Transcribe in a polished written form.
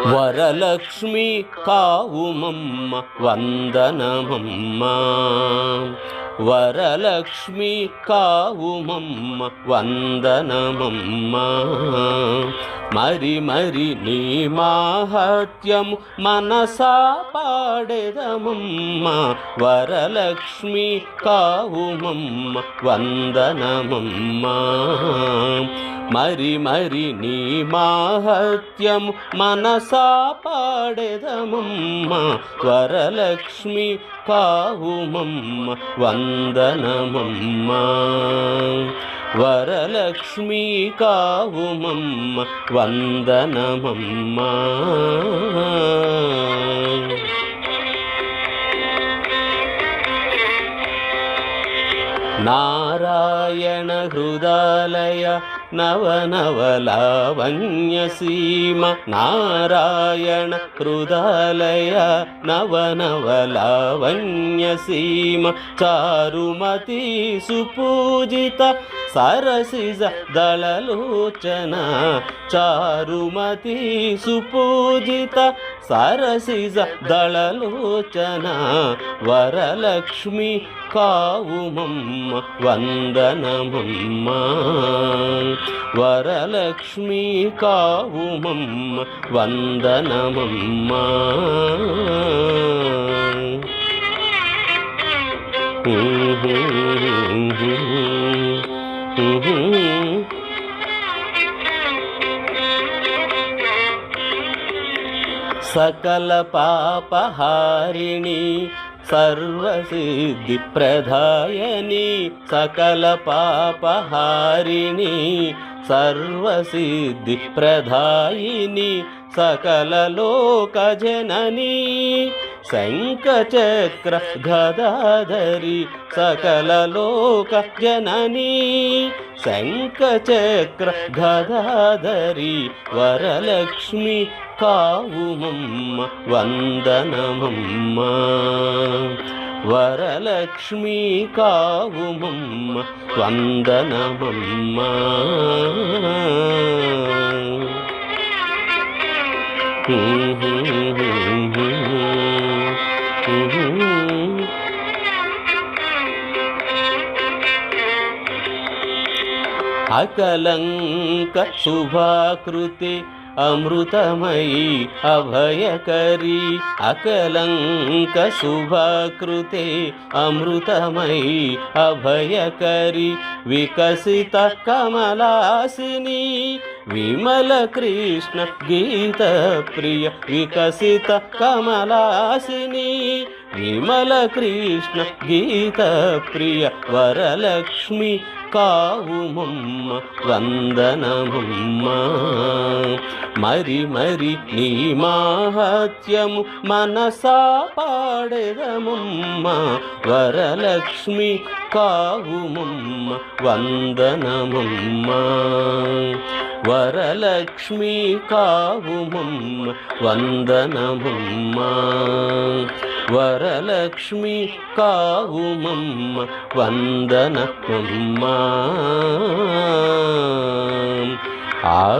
వరలక్ష్మి కావుమమ్మ వందనమమ్మ. వరలక్ష్మి కావుమమ్మ వందనమమ్మ. మరి మరి నీ మాహాత్యము మనసా పాడెదమమ్మ. వరలక్ష్మి కావుమమ్మ వందనమమ్మ. మరి మరి నీ మాహాత్యము మనసా పాడెదమమ్మ. వరలక్ష్మి కావుమమ్మ వందనమమ్మ. వరలక్ష్మి కావుమమ్మ వందనమమ్మ. నారాయణ హృదయ నవనవలావణ్య సీమ. నారాయణ హృదయ నవనవలావణ్య సీమ. చారుమతి సుపూజిత సరసిజ దళలోచన. చారుమతి సుపూజిత సరసిజ దళలోచన. వరలక్ష్మి కావుమమ్మ వందనమమ్మ. వరలక్ష్మి కావుమమ్మ వందనమమ్మ. సకల పాపహారిణి సర్వసిద్ధి ప్రదాయని. సకల పాపహారిణి సర్వసిద్ధి ప్రదాయిని. సకల లోక జనని శంఖచక్ర గదాధరి. సకల లోక జనని శంఖచక్ర గదాధరి. వరలక్ష్మి కావుమమ్మ వందనమమ్మ. వరలక్ష్మి కావుమమ్మ వందనమమ్మ. అకలంక శుభాకృతి అమృతమయీ అభయకరీ. అకలంక శుభాకృతే అమృతమయీ అభయకరీ. వికసిత కమలాసిని విమల కృష్ణ గీత ప్రియ. వికసిత కమలాసిని విమల కృష్ణ గీత ప్రియ. వరలక్ష్మి కావుమమ్మ వందనమమ్మ. మరి మరి నీ మాహాత్యము మనసా పాడెదమమ్మ. వరలక్ష్మి కావుమమ్మ వందనమమ్మ. వరలక్ష్మి కావుమమ్మ వందనమమ్మ. వరలక్ష్మి కావుమమ్మ వందనమమ్మ. ఆ